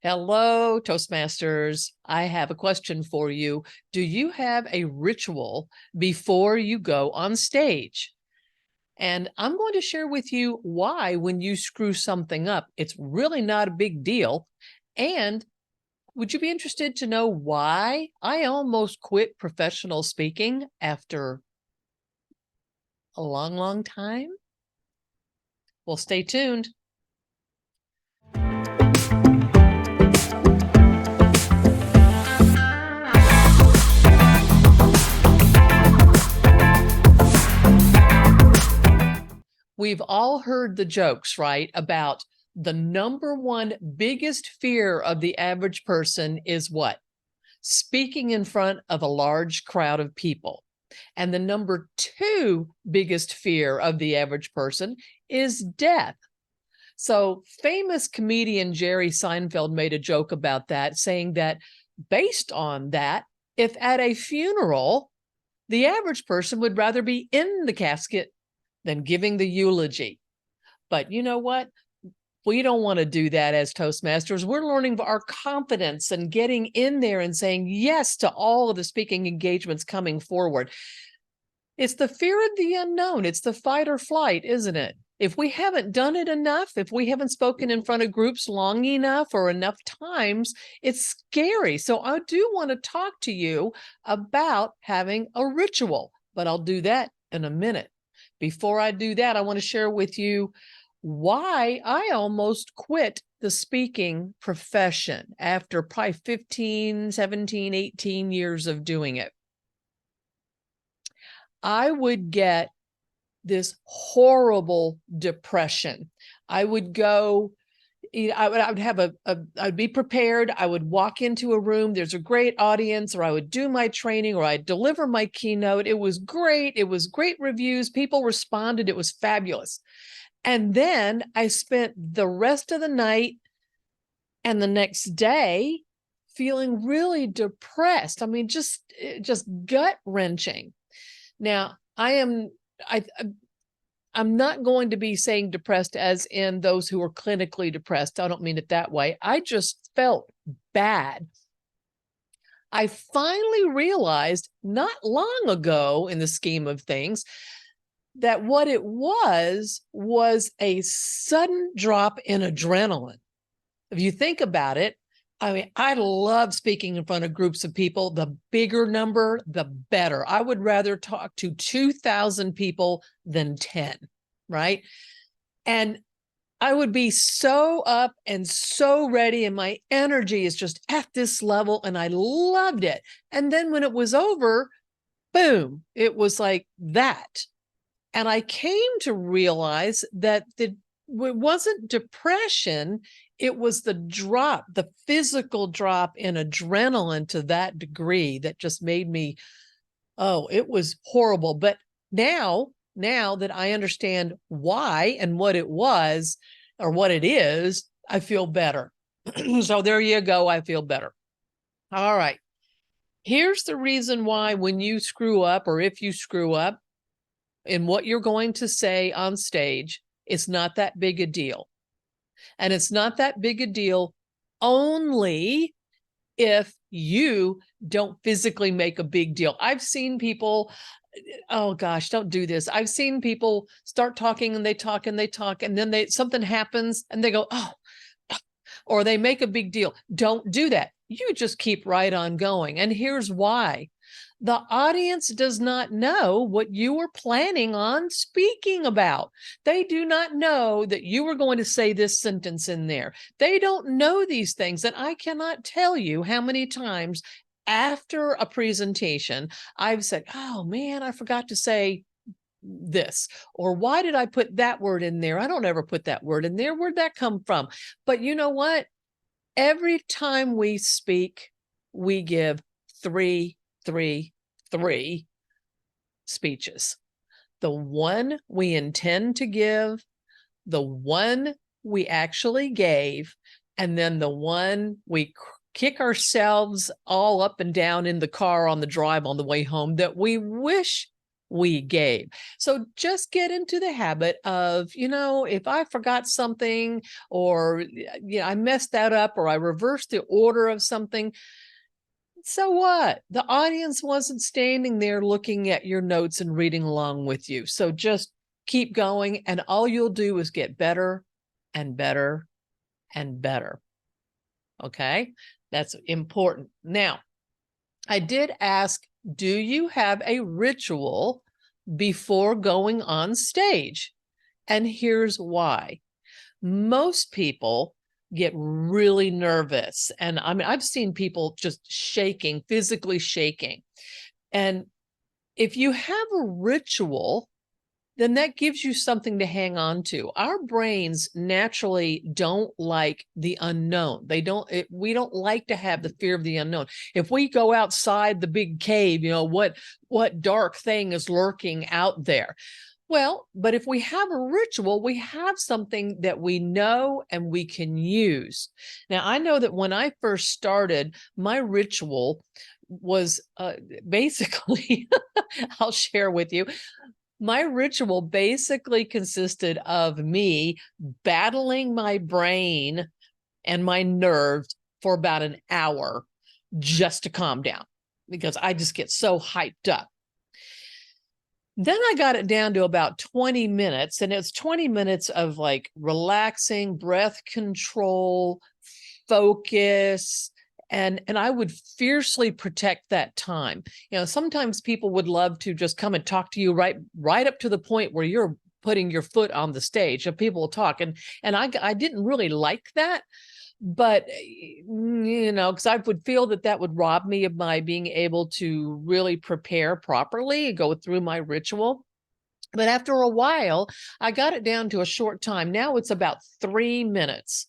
Hello, Toastmasters. I have a question for you. Do you have a ritual before you go on stage? And I'm going to share with you why, when you screw something up, it's really not a big deal. And would you be interested to know why I almost quit professional speaking after a long, long time? Well, stay tuned. We've all heard the jokes, right, about the number one biggest fear of the average person is what? Speaking in front of a large crowd of people. And the number two biggest fear of the average person is death. So famous comedian Jerry Seinfeld made a joke about that, saying that based on that, if at a funeral, the average person would rather be in the casket than giving the eulogy. But you know what? We don't want to do that as Toastmasters. We're learning our confidence and getting in there and saying yes to all of the speaking engagements coming forward. It's the fear of the unknown. It's the fight or flight, isn't it? If we haven't done it enough, if we haven't spoken in front of groups long enough or enough times, it's scary. So I do want to talk to you about having a ritual, but I'll do that in a minute. Before I do that, I want to share with you why I almost quit the speaking profession after probably 15, 17, 18 years of doing it. I would get this horrible depression. I would go, I would have I'd be prepared. I would walk into a room, there's a great audience, or I would do my training, or I'd deliver my keynote. It was great. It was great reviews. People responded. It was fabulous. And then I spent the rest of the night and the next day feeling really depressed. I mean, just gut wrenching. Now, I'm not going to be saying depressed as in those who are clinically depressed. I don't mean it that way. I just felt bad. I finally realized not long ago in the scheme of things that what it was a sudden drop in adrenaline. If you think about it, I mean, I love speaking in front of groups of people. The bigger number, the better. I would rather talk to 2,000 people than 10, right? And I would be so up and so ready, and my energy is just at this level, and I loved it. And then when it was over, boom, it was like that. And I came to realize that it wasn't depression, it was the drop, the physical drop in adrenaline to that degree that just made me, oh, it was horrible. But now that I understand why and what it was or what it is, I feel better. So there you go. I feel better. All right. Here's the reason why when you screw up, or if you screw up in what you're going to say on stage, it's not that big a deal. And it's not that big a deal only if you don't physically make a big deal. I've seen people, oh gosh, don't do this. I've seen people start talking and they talk and they talk, and then something happens and they go, oh, or they make a big deal. Don't do that. You just keep right on going. And here's why. The audience does not know what you were planning on speaking about. They do not know that you were going to say this sentence in there. They don't know these things. And I cannot tell you how many times after a presentation, I've said, oh man, I forgot to say this, or why did I put that word in there? I don't ever put that word in there. Where'd that come from? But you know what? Every time we speak, we give three speeches. The one we intend to give, the one we actually gave, and then the one we kick ourselves all up and down in the car on the drive on the way home that we wish we gave. So just get into the habit of, if I forgot something, or I messed that up, or I reversed the order of something, so what? The audience wasn't standing there looking at your notes and reading along with you. So just keep going, and all you'll do is get better and better and better. Okay, that's important. Now, I did ask, do you have a ritual before going on stage? And here's why. Most people get really nervous. And I mean, I've seen people just shaking, physically shaking. And if you have a ritual, then that gives you something to hang on to. Our brains naturally don't like the unknown. We don't like to have the fear of the unknown. If we go outside the big cave, what dark thing is lurking out there? Well, but if we have a ritual, we have something that we know and we can use. Now, I know that when I first started, my ritual was basically, I'll share with you, my ritual basically consisted of me battling my brain and my nerves for about an hour just to calm down, because I just get so hyped up. Then I got it down to about 20 minutes, and it's 20 minutes of like relaxing, breath control, focus, and I would fiercely protect that time. Sometimes people would love to just come and talk to you right up to the point where you're putting your foot on the stage, and people will talk. And I didn't really like that, but because I would feel that would rob me of my being able to really prepare properly, go through my ritual. But after a while, I got it down to a short time. Now it's about 3 minutes.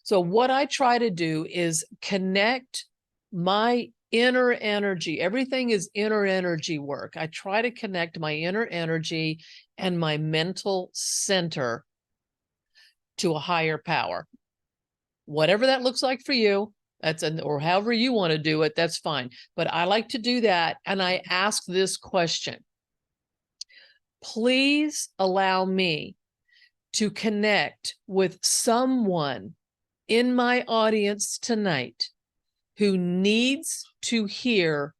So what I try to do is connect my inner energy. Everything is inner energy work. I try to connect my inner energy and my mental center to a higher power. Whatever that looks like for you, or however you want to do it, that's fine. But I like to do that. And I ask this question: please allow me to connect with someone in my audience tonight who needs to hear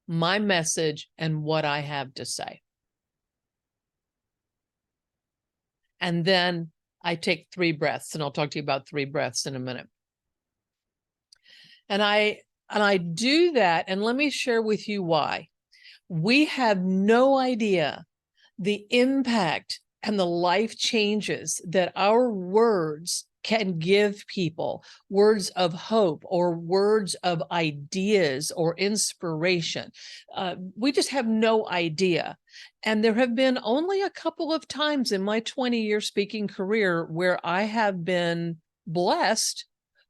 my message and what I have to say. And then I take 3 breaths, and I'll talk to you about 3 breaths in a minute. And I do that, and let me share with you why. We have no idea the impact and the life changes that our words can give people, words of hope or words of ideas or inspiration. We just have no idea. And there have been only a couple of times in my 20-year speaking career where I have been blessed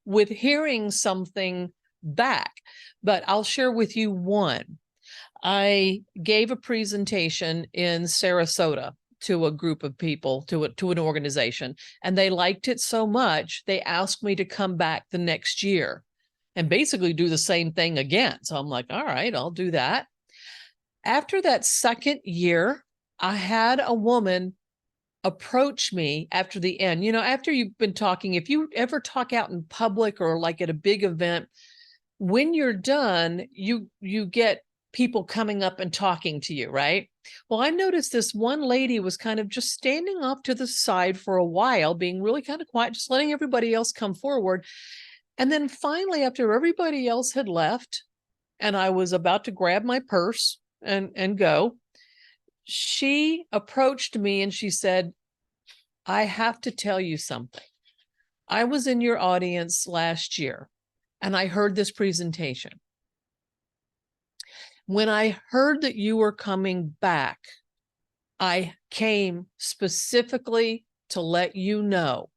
with hearing something back. But I'll share with you one. I gave a presentation in Sarasota to a group of people, to an organization, and they liked it so much, they asked me to come back the next year and basically do the same thing again. So I'm like, all right, I'll do that. After that second year, I had a woman approach me after the end. After you've been talking, if you ever talk out in public or like at a big event, when you're done, you get people coming up and talking to you, right? Well, I noticed this one lady was kind of just standing off to the side for a while, being really kind of quiet, just letting everybody else come forward. And then finally, after everybody else had left, and I was about to grab my purse and go, she approached me and she said, I have to tell you something. I was in your audience last year, and I heard this presentation. When I heard that you were coming back, I came specifically to let you know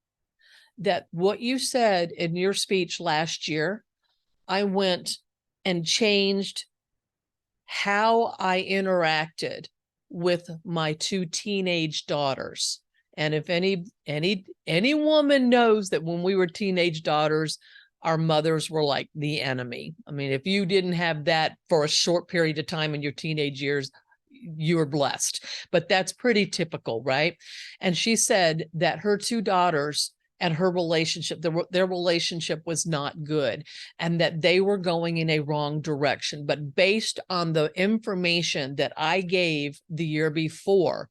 that what you said in your speech last year, I went and changed how I interacted with my 2 teenage daughters. And if any woman knows that when we were teenage daughters, our mothers were like the enemy. I mean, if you didn't have that for a short period of time in your teenage years, you're blessed. But that's pretty typical, right? And she said that her two daughters and her relationship, their relationship was not good, and that they were going in a wrong direction. But based on the information that I gave the year before,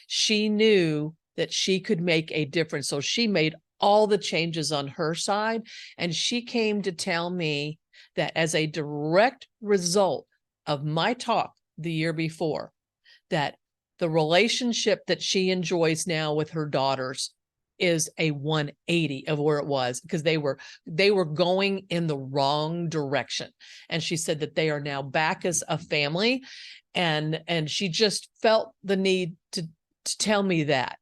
she knew that she could make a difference. So she made all the changes on her side. And she came to tell me that as a direct result of my talk the year before, that the relationship that she enjoys now with her daughters is a 180 of where it was, because they were going in the wrong direction. And she said that they are now back as a family. And she just felt the need to tell me that.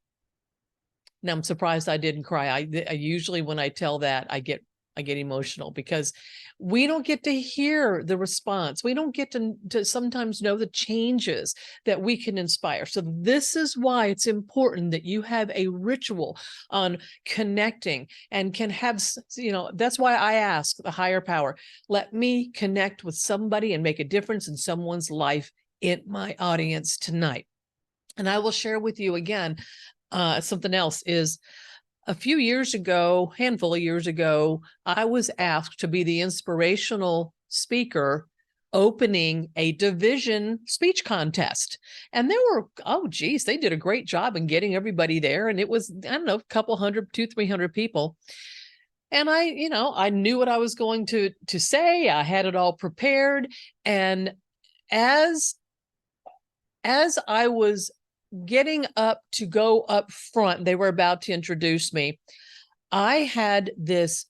Now I'm surprised I didn't cry. I usually, when I tell that, I get emotional, because we don't get to hear the response. We don't get to sometimes know the changes that we can inspire. So this is why it's important that you have a ritual on connecting and can have, that's why I ask the higher power, let me connect with somebody and make a difference in someone's life in my audience tonight. And I will share with you again, something else is, a few years ago, handful of years ago, I was asked to be the inspirational speaker opening a division speech contest. And there were, they did a great job in getting everybody there. And it was, I don't know, a couple hundred, 200-300 people. And I knew what I was going to say. I had it all prepared. And as I was getting up to go up front, they were about to introduce me, I had this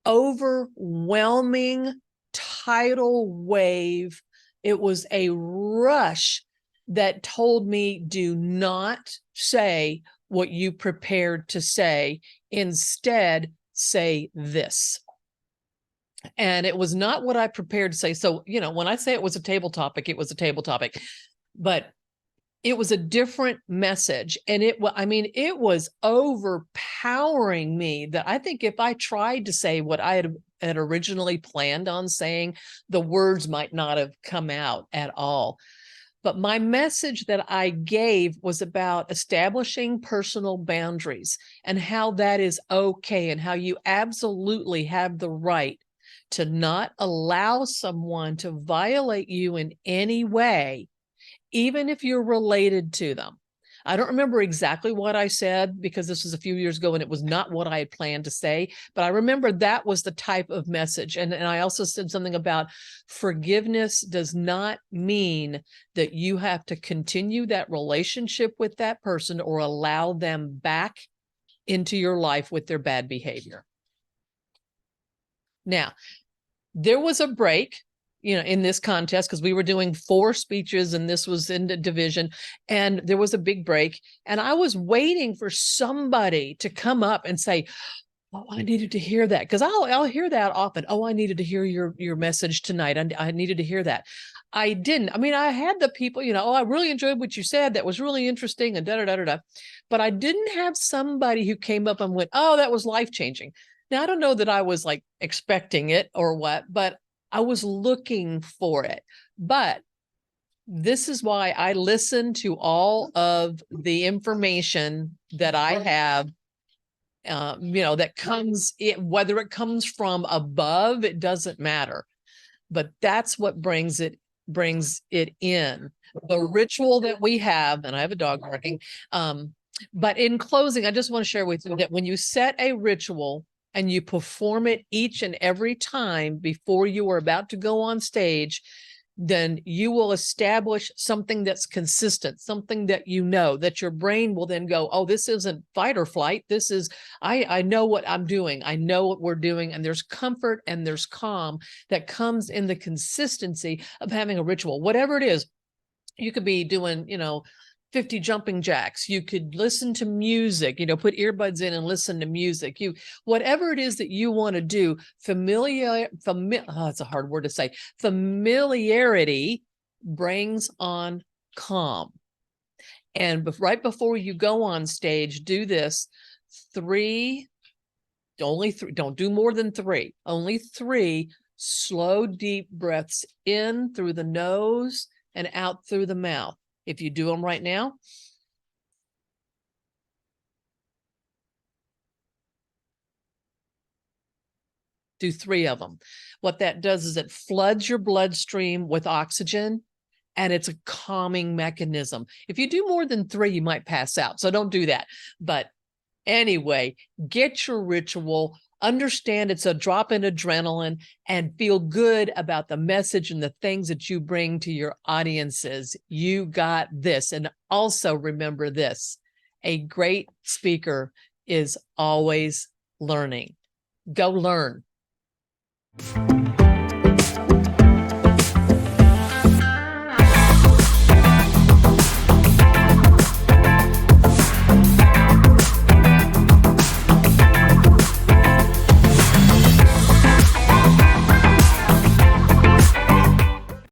overwhelming tidal wave. It was a rush that told me, do not say what you prepared to say. Instead, say this. And it was not what I prepared to say. So, when I say it was a table topic, it was a table topic. But it was a different message. And it was overpowering me, that I think if I tried to say what I had originally planned on saying, the words might not have come out at all. But my message that I gave was about establishing personal boundaries and how that is okay, and how you absolutely have the right to not allow someone to violate you in any way, even if you're related to them. I don't remember exactly what I said, because this was a few years ago and it was not what I had planned to say, but I remember that was the type of message. And I also said something about forgiveness does not mean that you have to continue that relationship with that person or allow them back into your life with their bad behavior. Now, there was a break, in this contest, because we were doing 4 speeches and this was in the division, and there was a big break. And I was waiting for somebody to come up and say, oh, I needed to hear that. Because I'll hear that often. Oh, I needed to hear your message tonight. I needed to hear that. I didn't. I had the people, oh, I really enjoyed what you said. That was really interesting, and da-da-da-da-da. But I didn't have somebody who came up and went, oh, that was life-changing. Now, I don't know that I was like expecting it or what, but I was looking for it. But this is why I listen to all of the information that I have, that comes, whether it comes from above, it doesn't matter. But that's what brings it in. The ritual that we have, and I have a dog barking. But in closing, I just want to share with you that when you set a ritual and you perform it each and every time before you are about to go on stage, then you will establish something that's consistent, something that that your brain will then go, oh, this isn't fight or flight. This is, I know what I'm doing. I know what we're doing. And there's comfort and there's calm that comes in the consistency of having a ritual, whatever it is. You could be doing, 50 jumping jacks. You could listen to music, put earbuds in and listen to music. Whatever it is that you want to do, it's a hard word to say. Familiarity brings on calm. And right before you go on stage, do this only 3, don't do more than 3, only 3 slow, deep breaths in through the nose and out through the mouth. If you do them right now, do 3 of them. What that does is it floods your bloodstream with oxygen, and it's a calming mechanism. If you do more than 3, you might pass out. So don't do that. But anyway, get your ritual, understand it's a drop in adrenaline, and feel good about the message and the things that you bring to your audiences. You got this. And also remember this, a great speaker is always learning. Go learn.